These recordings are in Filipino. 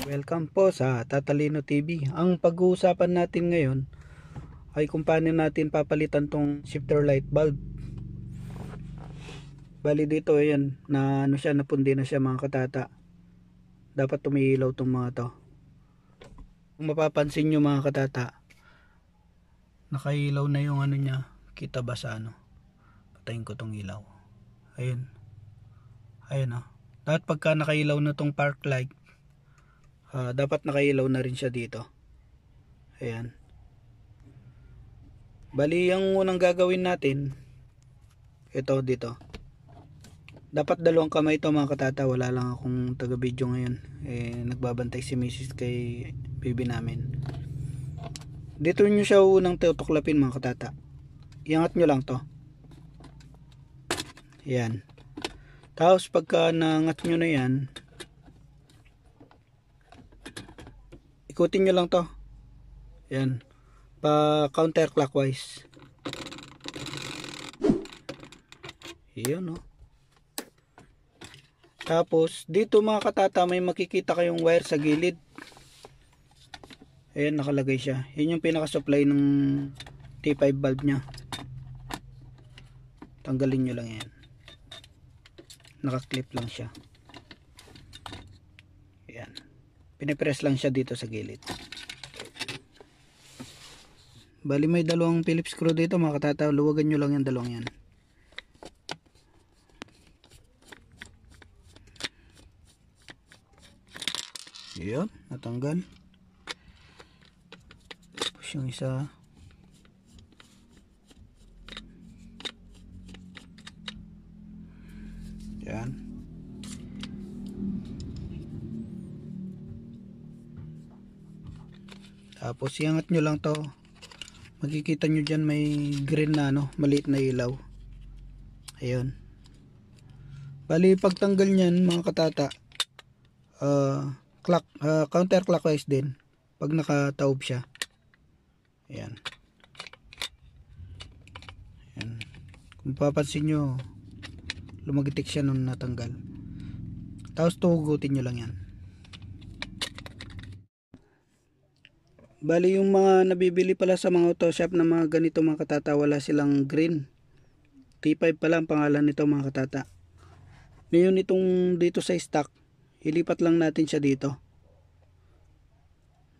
Welcome po sa Tatalino TV. Ang pag-uusapan natin ngayon ay kung paano natin papalitan tong shifter light bulb. Bali dito ayan, na ano siya, napundi na siya mga katata. Dapat tumiilaw tong mga to. Kung mapapansin nyo mga katata, nakailaw na yung ano niya. Kita ba sa ano? Patayin ko tong ilaw. Ayun. Ayun oh. Dapat pagka nakailaw na tong park light, dapat nakailaw na rin siya dito. Ayan. Bali ang unang gagawin natin, ito dito. Dapat dalawang kamay ito mga katata. Wala lang akong taga video ngayon, nagbabantay si Mrs. kay baby namin. Dito nyo siya unang tutuklapin mga katata. Iangat nyo lang to. Ayan. Tapos pagka nangat nyo na yan, ikutin nyo lang to. Yan. Pa counterclockwise. Yan oh. Tapos dito mga katata, may makikita kayong wire sa gilid. Ayan, nakalagay siya. Yan yung pinaka supply ng T5 bulb nya. Tanggalin nyo lang yan. Nakaklip lang siya. Ayan. Pinipress lang siya dito sa gilid. Bali may dalawang Phillips screw dito mga katata. Luwagan nyo lang yung dalawang yan. Ayan, natanggal. Tapos yung isa. Ayan. Tapos iangat nyo lang to. Makikita nyo dyan may green na ano, maliit na ilaw. Ayun. Bali pagtanggal nyan mga katata, counterclockwise din pag nakataob siya. Ayan. Ayan. Kung papansin nyo, lumagitik siya nung natanggal. Tapos tuhugutin nyo lang yan. Bali yung mga nabibili pala sa mga auto shop na mga ganito mga katata, wala silang green. T5 pala ang pangalan nito mga katata. Ngayon itong dito sa stock, ilipat lang natin siya dito.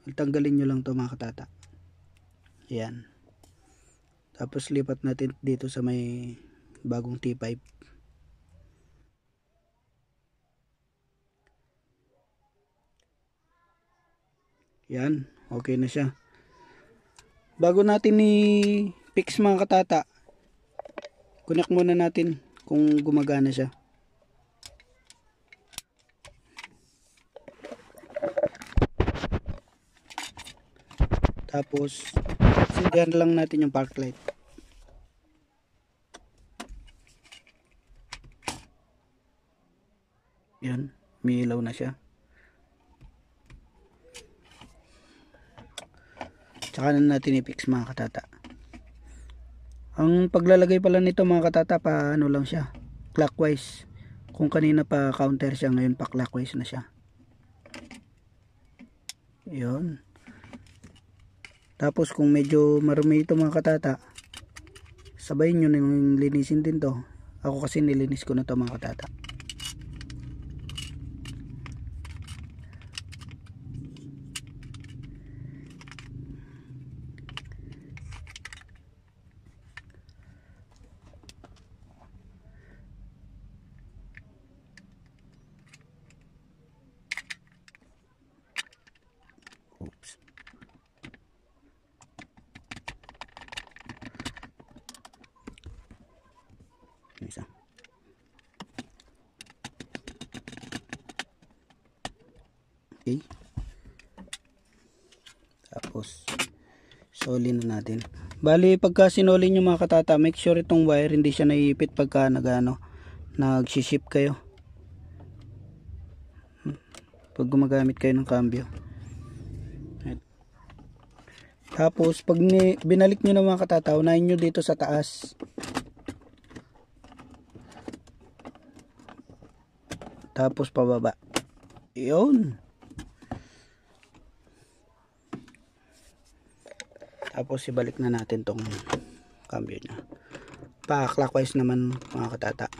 Tanggalin nyo lang to mga katata. Ayan. Tapos lipat natin dito sa may bagong T5. Yan, okay na siya. Bago natin i-fix mga katata, connect muna natin kung gumagana siya. Tapos sindihan lang natin yung park light. Yan, may ilaw na siya. Tsaka na natin i-fix mga katata. Ang paglalagay pala nito mga katata, pa ano lang siya, clockwise. Kung kanina pa counter siya, ngayon pa clockwise na siya. Yun. Tapos kung medyo marumi ito mga katata, sabayin nyo na yung linisin din to. Ako kasi nilinis ko na to mga katata. Oops. Isa. Okay. Tapos solin na natin. Bali pagka sinolin nyo mga katata, make sure itong wire hindi siya naiipit pagka nag-ship kayo. Pag gumagamit kayo ng cambio. Tapos pag binalik nyo na mga katata, unahin nyo dito sa taas. Tapos pababa. Yun. Tapos ibalik na natin tong cambio nya. Pa-clockwise naman mga katata.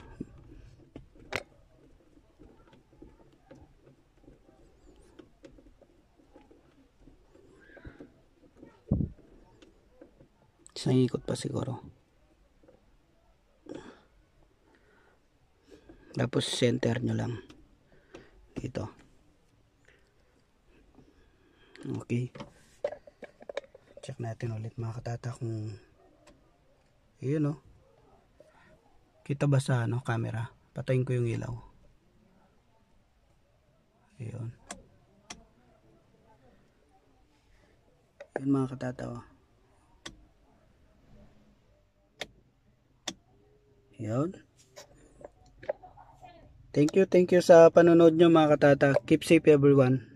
Isang ikot pa siguro. Tapos center nyo lang dito. Okay, check natin ulit mga katata kung yun o, kita ba sa camera. Patayin ko yung ilaw. Ayun, yun mga katata o. Yun. Thank you sa panonood nyo mga katata. Keep safe everyone.